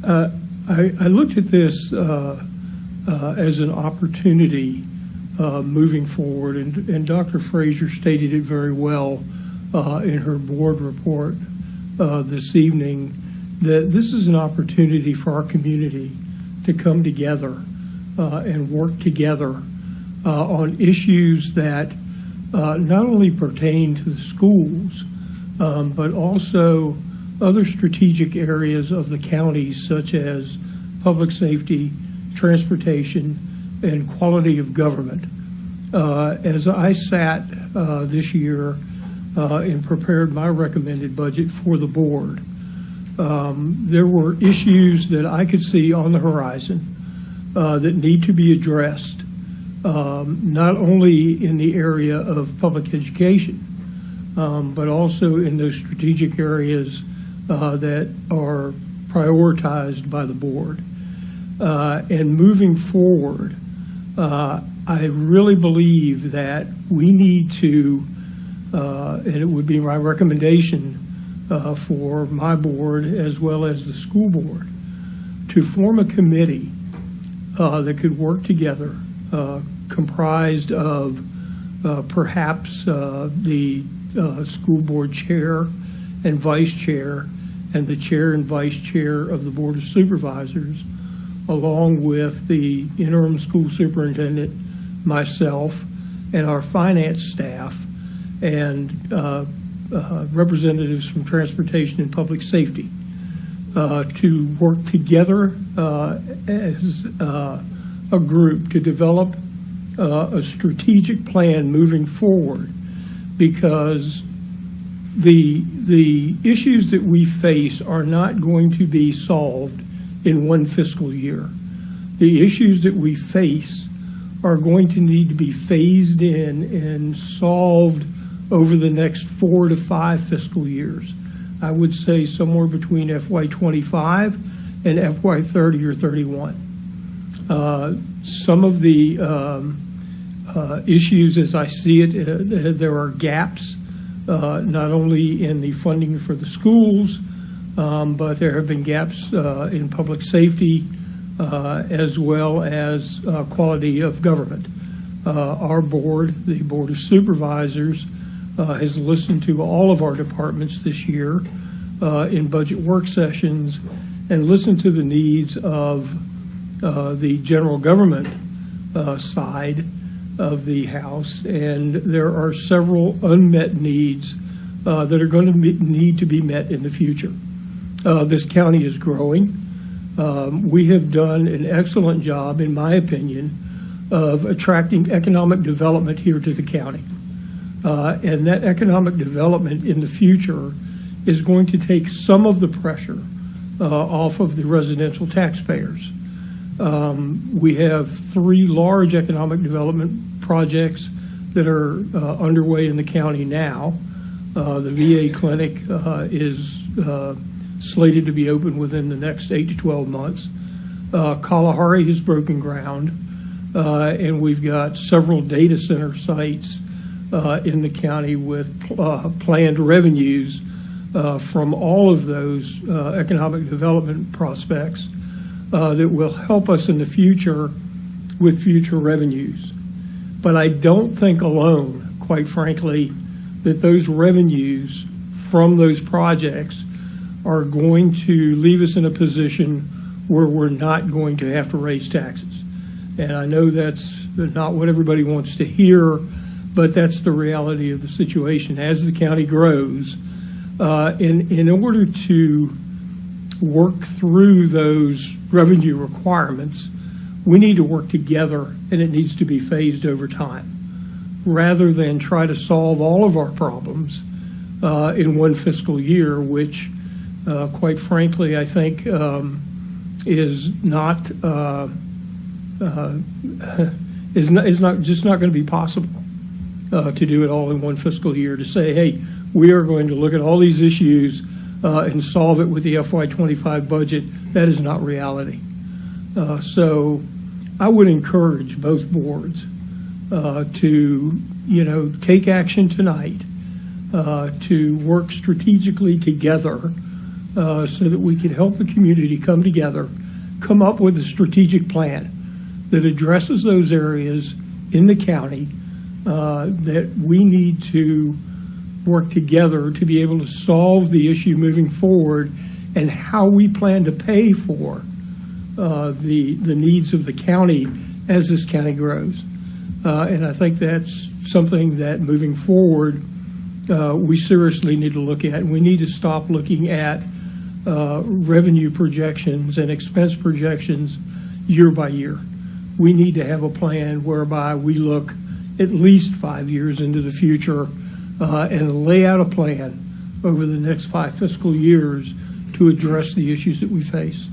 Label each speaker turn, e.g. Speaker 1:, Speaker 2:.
Speaker 1: I looked at this as an opportunity moving forward, and Dr. Frazier stated it very well in her board report this evening, that this is an opportunity for our community to come together and work together on issues that not only pertain to the schools, but also other strategic areas of the county, such as public safety, transportation, and quality of government. As I sat this year and prepared my recommended budget for the board, there were issues that I could see on the horizon that need to be addressed, not only in the area of public education, but also in those strategic areas that are prioritized by the board. And moving forward, I really believe that we need to, and it would be my recommendation for my board as well as the school board, to form a committee that could work together, comprised of perhaps the school board chair and vice chair, and the chair and vice chair of the Board of Supervisors, along with the interim school superintendent, myself, and our finance staff, and representatives from transportation and public safety, to work together as a group to develop a strategic plan moving forward, because the issues that we face are not going to be solved in one fiscal year. The issues that we face are going to need to be phased in and solved over the next 4 to 5 fiscal years. I would say somewhere between FY25 and FY30 or 31. Some of the issues, as I see it, there are gaps, not only in the funding for the schools, but there have been gaps in public safety, as well as quality of government. Our board, the Board of Supervisors, has listened to all of our departments this year in budget work sessions, and listened to the needs of the general government side of the House, and there are several unmet needs that are going to need to be met in the future. This county is growing. We have done an excellent job, in my opinion, of attracting economic development here to the county. And that economic development in the future is going to take some of the pressure off of the residential taxpayers. We have 3 large economic development projects that are underway in the county now. The VA clinic is slated to be open within the next 8 to 12 months. Kalahari has broken ground, and we've got several data center sites in the county with planned revenues from all of those economic development prospects that will help us in the future with future revenues. But I don't think alone, quite frankly, that those revenues from those projects are going to leave us in a position where we're not going to have to raise taxes. And I know that's not what everybody wants to hear, but that's the reality of the situation. As the county grows, in order to work through those revenue requirements, we need to work together, and it needs to be phased over time, rather than try to solve all of our problems in one fiscal year, which, quite frankly, I think is not just not going to be possible to do it all in one fiscal year. To say, hey, we are going to look at all these issues and solve it with the FY25 budget, that is not reality. So I would encourage both boards to, take action tonight to work strategically together so that we could help the community come together, come up with a strategic plan that addresses those areas in the county that we need to work together to be able to solve the issue moving forward, and how we plan to pay for the needs of the county as this county grows. And I think that's something that moving forward we seriously need to look at. And we need to stop looking at revenue projections and expense projections year by year. We need to have a plan whereby we look at least 5 years into the future and lay out a plan over the next 5 fiscal years to address the issues that we face.